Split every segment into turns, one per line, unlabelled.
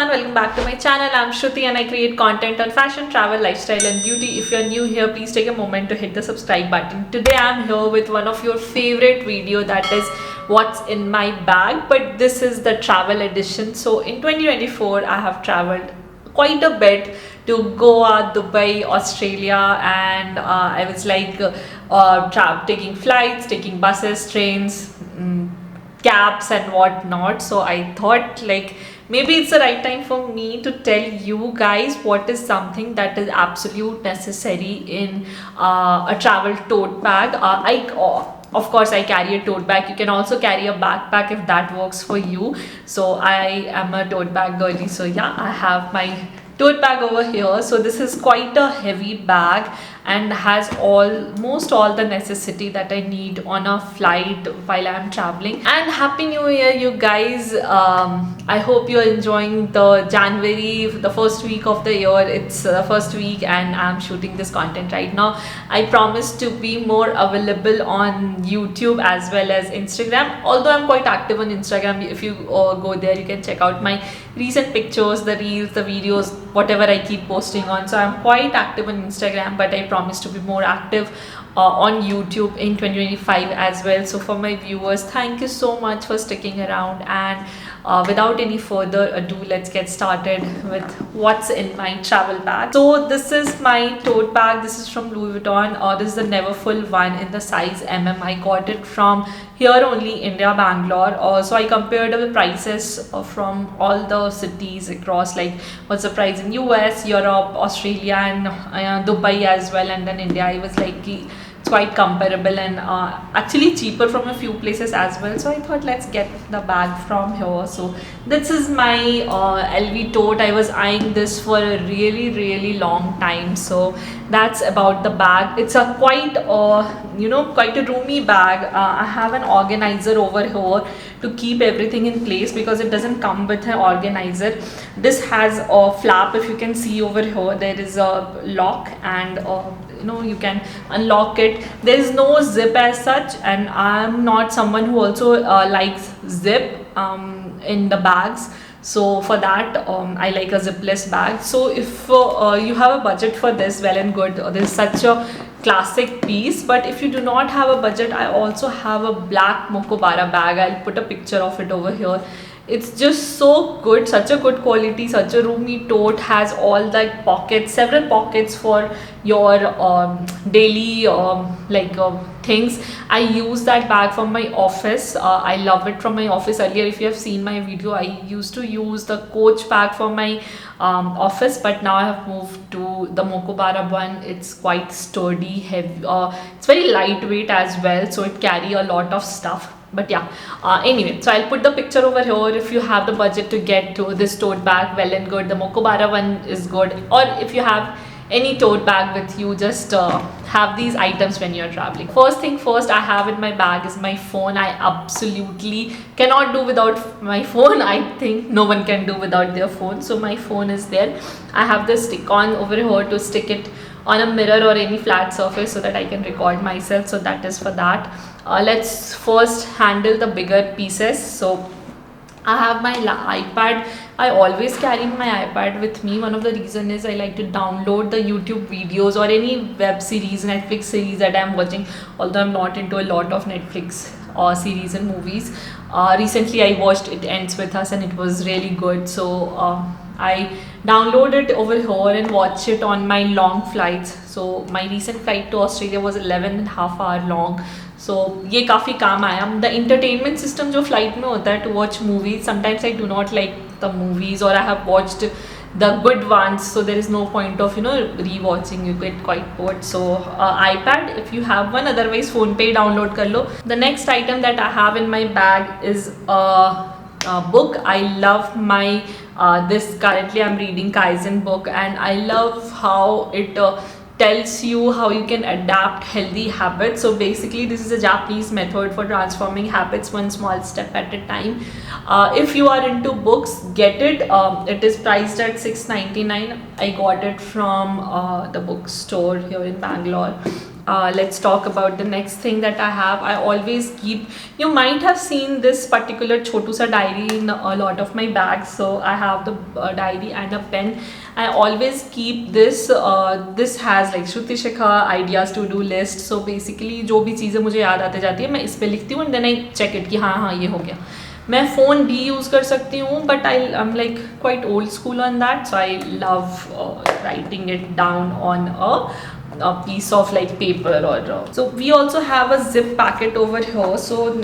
everyone, welcome back to my channel. I'm Shruti and I create content on fashion, travel, lifestyle and beauty. If you're new here, please take a moment to hit the subscribe button. Today I'm here with one of your favorite video, that is what's in my bag, but this is the travel edition. So in 2024 I have traveled quite a bit to Goa, Dubai, Australia, and I was like taking flights, taking buses, trains, cabs and whatnot. So I thought like maybe it's the right time for me to tell you guys what is something that is absolute necessary in a travel tote bag. Of course I carry a tote bag. You can also carry a backpack if that works for you. So I am a tote bag girly, so yeah, I have my tote bag over here. So this is quite a heavy bag and has almost all the necessity that I need on a flight while I'm traveling. And happy new year, you guys. I hope you're enjoying the January, the first week of the year. It's the first week and I'm shooting this content right now. I promise to be more available on YouTube as well as Instagram, although I'm quite active on Instagram. If you go there, you can check out my recent pictures, the reels, the videos, whatever I keep posting on. So I'm quite active on Instagram, but I promise to be more active on YouTube in 2025 as well. So for my viewers, thank you so much for sticking around, and without any further ado, let's get started with what's in my travel bag. So this is my tote bag. This is from Louis Vuitton. This is the Neverfull one in the size MM. I got it from here only, India, Bangalore. So I compared the prices from all the cities across, like what's the price in US, Europe, Australia and Dubai as well, and then India. I was like, it's quite comparable and actually cheaper from a few places as well. So I thought let's get the bag from here. So this is my LV tote. I was eyeing this for a really long time. So that's about the bag. It's a quite quite a roomy bag. I have an organizer over here to keep everything in place because it doesn't come with an organizer. This has a flap. If you can see over here, there is a lock and you can unlock it. There is no zip as such, and I'm not someone who also likes zip in the bags. So for that I like a zipless bag. So if you have a budget for this, well and good. This is such a classic piece. But if you do not have a budget, I also have a black Mokobara bag. I'll put a picture of it over here. It's just so good, such a good quality, such a roomy tote. Has all the pockets, several pockets for your daily things. I use that bag from my office. I love it from my office. Earlier, if you have seen my video, I used to use the Coach bag for my office, but now I have moved to the Mokobara one. It's quite sturdy, heavy. It's very lightweight as well, so it carry a lot of stuff. But yeah, anyway, so I'll put the picture over here. If you have the budget to get to this tote bag, well and good. The Mokobara one is good. Or if you have any tote bag with you, just have these items when you're traveling. First thing first, I have in my bag is my phone. I absolutely cannot do without my phone. I think no one can do without their phone. So my phone is there. I have the stick-on over here to stick it on a mirror or any flat surface so that I can record myself. So that is for that. Let's first handle the bigger pieces. So I have my iPad. I always carry my iPad with me. One of the reasons is I like to download the YouTube videos or any web series, Netflix series that I'm watching, although I'm not into a lot of Netflix series and movies. Recently I watched It Ends With Us and it was really good. So I download it over here and watch it on my long flights. So my recent flight to Australia was 11.5 hour long. So ये काफ़ी काम आया. The entertainment system जो flight में होता है to watch movies, sometimes I do not like the movies, or I have watched the good ones, so there is no point of rewatching. You get quite bored. So iPad if you have one, otherwise phone पे download कर लो. The next item that I have in my bag is a book. I love my this currently I'm reading Kaizen book, and I love how it tells you how you can adapt healthy habits. So basically this is a Japanese method for transforming habits one small step at a time. If you are into books, get it. It is priced at $6.99. I got it from the bookstore here in Bangalore. let's talk about the next thing that I have. I always keep, you might have seen this particular chotu sa diary in a lot of my bags. So I have the diary and a pen. I always keep this. This has like Shruti Shikha ideas to do list. So basically जो भी चीज़ें मुझे याद आते जाती है मैं इस पे लिखती हूँ and then I check it कि हाँ हाँ ये हो गया. मैं फ़ोन भी यूज़ कर सकती हूँ but I'm like quite old school on that, so I love writing it down on a piece of like paper or so we also have a zip packet over here. So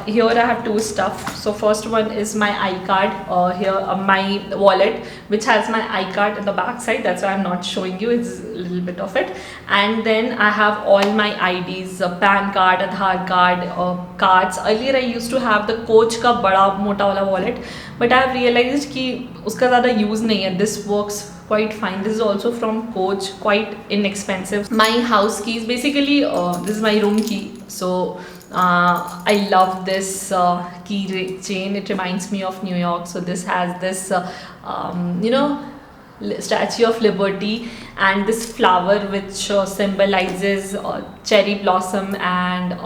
here I have two stuff. So first one is my iCard, here my wallet which has my iCard at the back side, that's why I'm not showing you, it's a little bit of it. And then I have all my IDs, PAN card, Aadhaar card, cards. Earlier I used to have the Coach का बड़ा मोटा वाला wallet, but I have realized कि उसका ज़्यादा use नहीं है. This works quite fine. This is also from Coach, quite inexpensive. My house keys, basically this is my room key. So I love this key chain. It reminds me of New York. So this has this you know, Statue of Liberty and this flower which symbolizes cherry blossom, and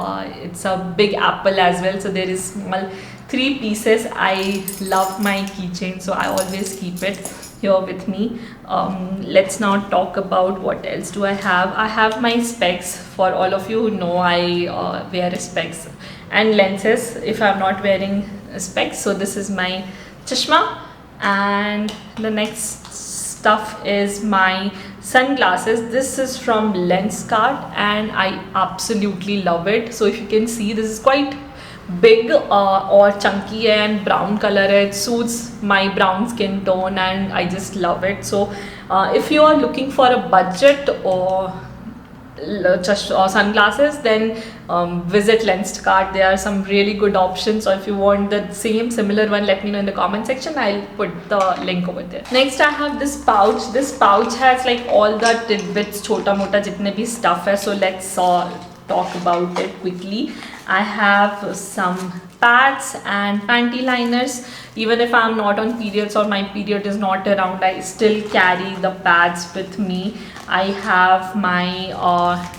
it's a big apple as well. So there is small 3 pieces. I love my keychain, so I always keep it here with me. Let's now talk about what else do I have. I have my specs. For all of you who know, I wear specs and lenses if I'm not wearing specs. So this is my chashma, and the next stuff is my sunglasses. This is from Lenskart and I absolutely love it. So if you can see, this is quite big or chunky and brown color. It suits my brown skin tone and I just love it. So if you are looking for a budget or just sunglasses, then visit Lenskart. There are some really good options. Or if you want the same similar one, let me know in the comment section. I'll put the link over there. Next I have this pouch. This pouch has like all the tidbits, chota mota jitne bhi stuff hai. So let's talk about it quickly. I have some pads and panty liners. Even if I'm not on periods or my period is not around, I still carry the pads with me. I have my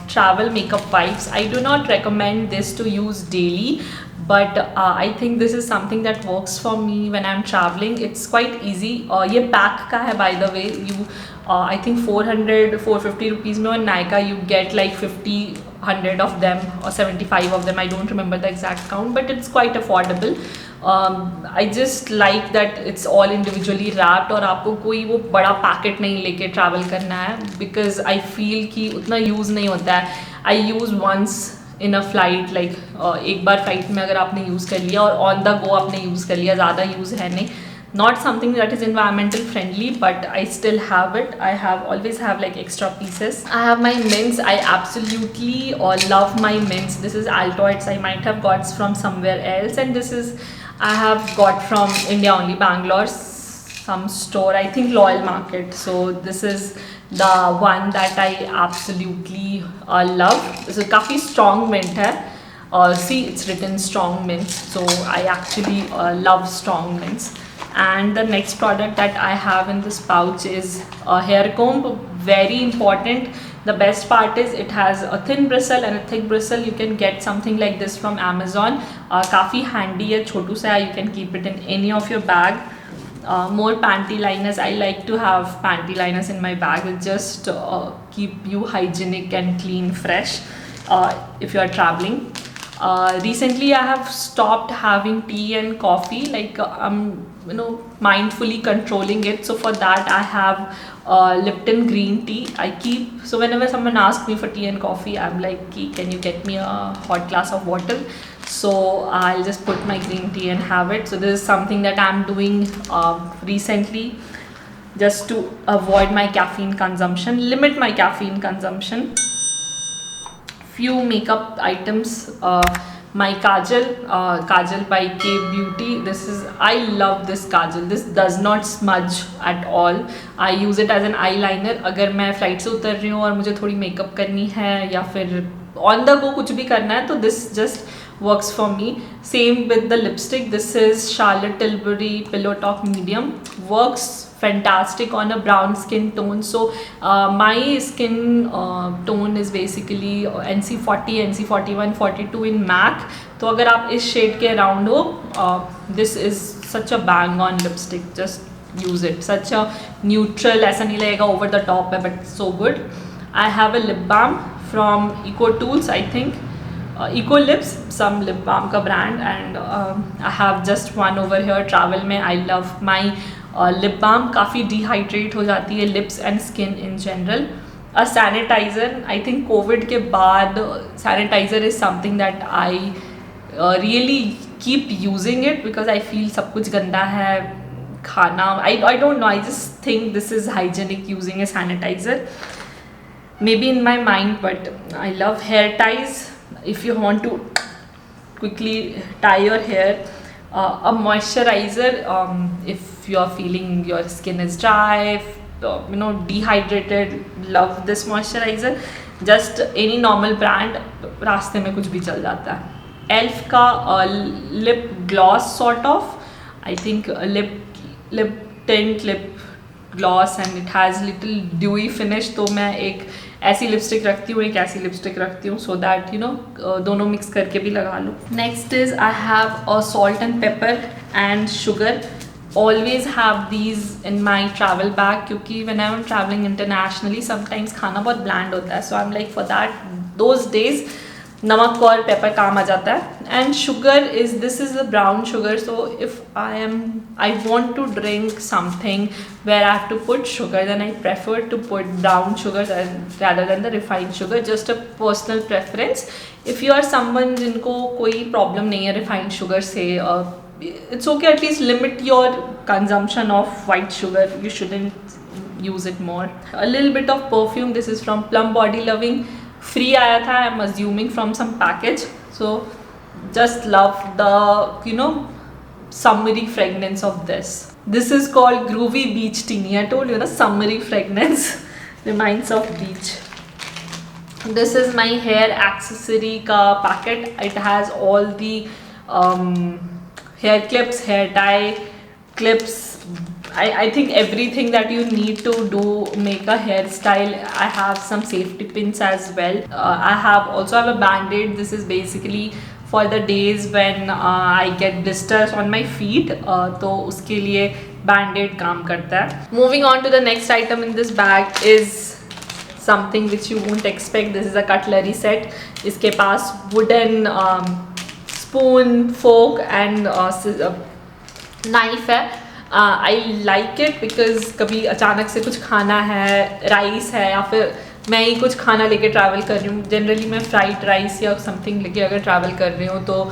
travel makeup wipes. I do not recommend this to use daily, but I think this is something that works for me when I'm traveling. It's quite easy. ये pack का है, by the way. You I think 450 rupees में on Nykaa you get like 50 100 of them or 75 of them. I don't remember the exact count, but it's quite affordable. I just like that it's all individually wrapped और आपको कोई वो बड़ा packet नहीं लेके travel करना है, because I feel कि उतना यूज़ नहीं होता है. I use once in a flight, like एक बार फ्लाइट में अगर आपने यूज़ कर लिया और ऑन द गो आपने यूज़ कर लिया, ज़्यादा यूज़ है नहीं. Not something that is environmental friendly, but I still have it. I always have like extra pieces. I have my mints. I absolutely love my mints. This is Altoids. I might have got from somewhere else, and this is I have got from India Only, Bangalore, some store, I think Loyal Market. So this is the one that I absolutely love. This is काफ़ी strong mint है. See, it's written strong mints. So I actually love strong mints. And the next product that I have in this pouch is a hair comb. Very important. The best part is it has a thin bristle and a thick bristle. You can get something like this from Amazon. काफ़ी handy है, छोटू सा है. You can keep it in any of your bag. More panty liners. I like to have panty liners in my bag. It just keep you hygienic and clean, fresh if you are traveling. Recently I have stopped having tea and coffee, like mindfully controlling it. So for that I have Lipton green tea. I keep, so whenever someone asks me for tea and coffee, I'm like, can you get me a hot glass of water? So I'll just put my green tea and have it. So this is something that I'm doing recently, just to avoid my caffeine consumption, limit my caffeine consumption. Few makeup items. My kajal by K Beauty. I love this kajal. This does not smudge at all. I use it as an eyeliner. अगर मैं flight से उतर रही हूँ और मुझे थोड़ी makeup करनी है या फिर ऑन द गो कुछ भी करना है, तो this just works for me. Same with the lipstick. This is Charlotte Tilbury Pillow Talk Medium. Works fantastic on a brown skin tone. So my skin tone is basically NC40, NC41, 42 in MAC. तो अगर आप इस shade के around हो, this is such a bang on lipstick. Just use it. Such a neutral, ऐसा नहीं लगेगा over the top है, but so good. I have a lip balm from Eco Tools, I think. Eco Lips, some lip balm का brand, and I have just one over here. Travel में I love my lip balm. काफ़ी dehydrate हो जाती है lips and skin in general. A sanitizer, I think COVID के बाद sanitizer is something that I really keep using it because I feel सब कुछ गंदा है खाना. I don't know, I just think this is hygienic using a sanitizer, maybe in my mind, but I love hair ties. If you want to quickly tie your hair, a moisturizer, if you are feeling your skin is dry, dehydrated, love this moisturizer. Just any normal brand, रास्ते में कुछ भी चल जाता है. ELF का lip gloss sort of, I think lip tint lip gloss, and it has little dewy finish. तो मैं एक ऐसी लिपस्टिक रखती हूँ, एक ऐसी लिपस्टिक रखती हूँ, so that दोनों मिक्स करके भी लगा लूँ. Next is I have a salt and pepper and sugar. Always have these in my travel bag क्योंकि when I'm traveling internationally sometimes खाना बहुत bland होता है, so I'm like for that those days नमक और पेपर काम आ जाता है. And sugar this is a brown sugar. So if I want to drink something where I have to put sugar, then I prefer to put brown sugar rather than the refined sugar. Just a personal preference. If you are someone जिनको कोई problem नहीं है refined sugar से, it's okay, at least limit your consumption of white sugar. You shouldn't use it more. A little bit of perfume. This is from Plum Body Loving. Free आया था, I am assuming from some package. So just love the summery fragrance of this. This is called Groovy Beach Teeny. I told you the summery fragrance reminds of beach. This is my hair accessory ka packet. It has all the hair clips, hair tie clips, I think everything that you need to do make a hairstyle. I have some safety pins as well. I also have a band-aid. This is basically for the days when I get blisters on my feet. तो उसके लिए band-aid काम करता है. Moving on to the next item in this bag is something which you won't expect. This is a cutlery set. इसके पास wooden spoon, fork and knife है. I like it because कभी अचानक से कुछ खाना है, राइस है, या फिर मैं ही कुछ खाना लेके ट्रैवल कर रही हूँ. जनरली मैं फ्राइड राइस या समथिंग लेके अगर ट्रैवल कर रही हूँ तो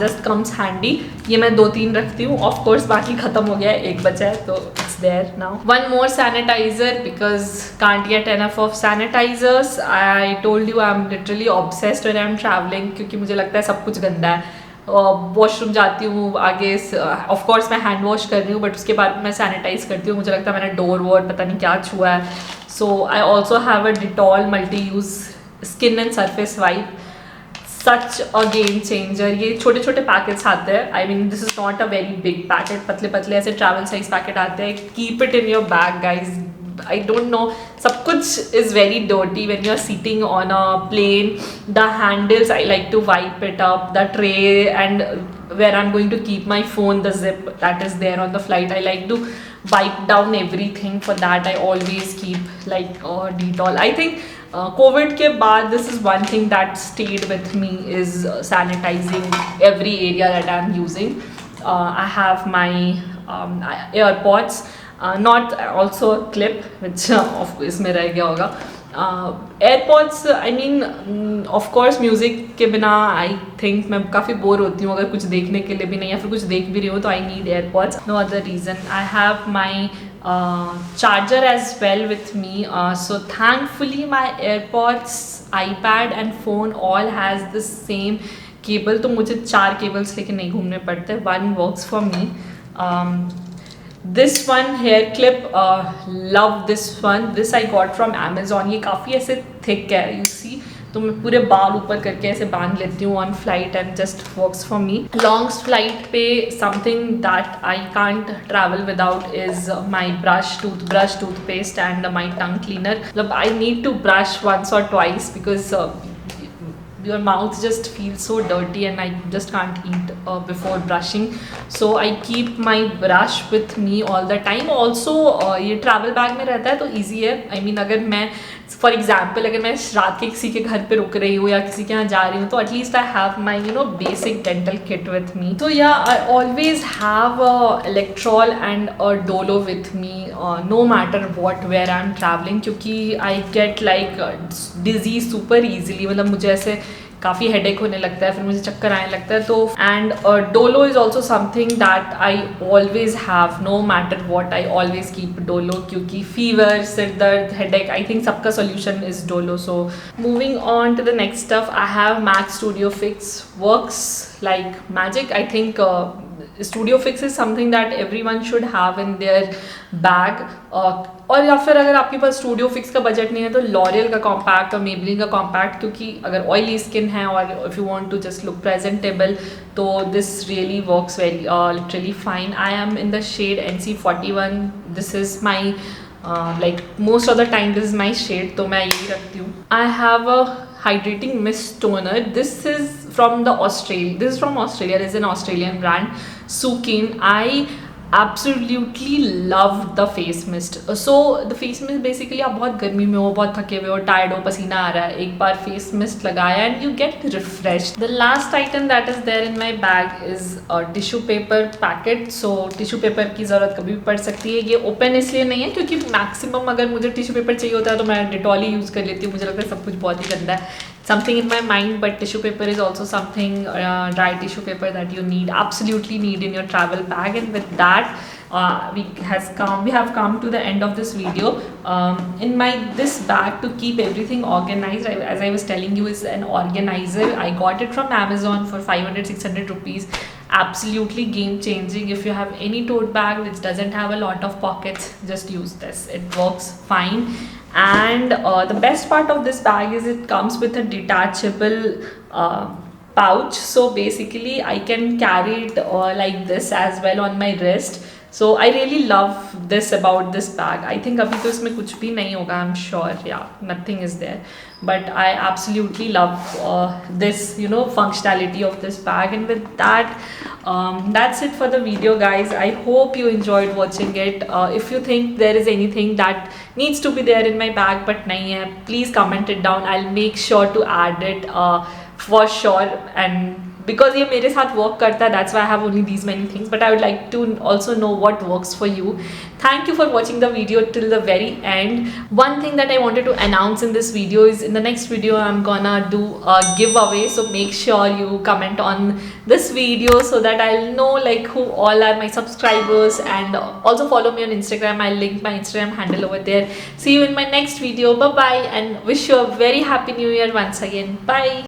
जस्ट कम्स हैंडी. ये मैं 2-3 रखती हूँ. ऑफ कोर्स बाकी ख़त्म हो गया है, एक बचा है तो it's there now. One more sanitiser because can't get enough of sanitisers. I told you I am literally obsessed when I am travelling क्योंकि मुझे लगता है सब कुछ गंदा है. वॉशरूम जाती हूँ, आगे ऑफ कोर्स मैं हैंड वॉश कर रही हूँ बट उसके बाद मैं सैनिटाइज करती हूँ. मुझे लगता है मैंने डोर वोर पता नहीं क्या छुआ है. So I also have a Dettol multi use skin and surface wipe. Such a game changer. ये छोटे छोटे पैकेट्स आते हैं. I mean this is not a very big packet. पतले पतले ऐसे ट्रैवल साइज पैकेट आते हैं. Keep it in your bag guys. I don't know, सब कुछ is very dirty when you're sitting on a plane. The handles I like to wipe it up. The tray and where I'm going to keep my phone, the zip that is there on the flight, I like to wipe down everything. For that I always keep like Dettol. I think COVID के बाद this is one thing that stayed with me is sanitizing every area that I'm using. I have my AirPods. Not also a clip which of course इसमें रह गया होगा. AirPods I mean of course music के बिना I think मैं काफ़ी bore होती हूँ. अगर कुछ देखने के लिए भी नहीं या फिर कुछ देख भी रही हूँ तो I need AirPods. No other reason. I have my charger as well with me. So thankfully my AirPods, iPad and phone all has the same cable. तो मुझे 4 केबल्स लेके नहीं घूमने पड़ते. One works for me. This one hair clip, love this one. This I got from Amazon. ये काफ़ी ऐसे thick है. You see तो मैं पूरे बाल ऊपर करके ऐसे बांध लेती हूँ on flight and just works for me. Long flight पे something that I can't travel without is my brush, toothbrush, toothpaste and my tongue cleaner. मतलब I need to brush once or twice because your mouth just feels so dirty and I just can't eat before brushing. So I keep my brush with me all the time. Also ये travel bag में रहता है तो easy है. I mean अगर मैं for example अगर मैं रात के किसी के घर पे रुक रही हूँ या किसी के यहाँ जा रही हूँ तो at least I have my basic dental kit with me. तो yeah I always have Electral and Dolo with me no matter what where I am travelling, क्योंकि I get like dizzy super easily. मतलब मुझे ऐसे काफ़ी हेडेक होने लगता है, फिर मुझे चक्कर आने लगता है. तो and Dolo is also something that I always have no matter what. I always keep Dolo क्योंकि फीवर, सिर दर्द, हेडेक, आई थिंक सबका solution is Dolo. So moving on to the next stuff, I have MAC Studio Fix. Works like magic. I think Studio Fix is something that everyone should have in their bag. और या फिर अगर आपके पास studio fix का budget नहीं है तो L'Oréal का कॉम्पैक्ट और मेबलिन का कॉम्पैक्ट, क्योंकि अगर ऑयली स्किन है और if you want to just look presentable तो this really works very literally fine. I am in the shade NC41. This is my like most of the time this is my shade, तो मैं यही रखती हूँ. I have a hydrating mist toner. This is from Australia. This is an Australian brand, Sukin. I absolutely love the face mist. So the face mist basically आप बहुत गर्मी में हो, बहुत थके हुए हो, टायर्ड हो, पसीना आ रहा है, एक बार फेस मिस्ट लगाया and you get refreshed. The last item that is there in my bag is a tissue paper packet. So tissue paper की ज़रूरत कभी भी पड़ सकती है. ये ओपन इसलिए नहीं है क्योंकि मैक्सिमम अगर मुझे टिश्यू पेपर चाहिए होता है तो मैं डिटॉल ही यूज़ कर लेती हूँ. मुझे लगता है सब कुछ बहुत ही गंदा है. Something in my mind, but tissue paper is also something, dry tissue paper that you absolutely need in your travel bag. And with that, we have come to the end of this video. In this bag to keep everything organized, as I was telling you, is an organizer. I got it from Amazon for 500-600 rupees. Absolutely game changing. If you have any tote bag which doesn't have a lot of pockets, just use this. It works fine. And the best part of this bag is it comes with a detachable pouch. So basically I can carry it like this as well on my wrist. So I really love this about this bag. I think अभी तो इसमें कुछ भी नहीं होगा, I'm sure. Yeah, nothing is there. But I absolutely love this, functionality of this bag. And with that, that's it for the video, guys. I hope you enjoyed watching it. If you think there is anything that needs to be there in my bag but nahi hai, please comment it down. I'll make sure to add it for sure. And because ये मेरे साथ work करता है, that's why I have only these many things. But I would like to also know what works for you. Thank you for watching the video till the very end. One thing that I wanted to announce in this video is in the next video I'm gonna do a giveaway. So make sure you comment on this video so that I'll know like who all are my subscribers. And also follow me on Instagram. I'll link my Instagram handle over there. See you in my next video. Bye bye and wish you a very happy new year once again. Bye.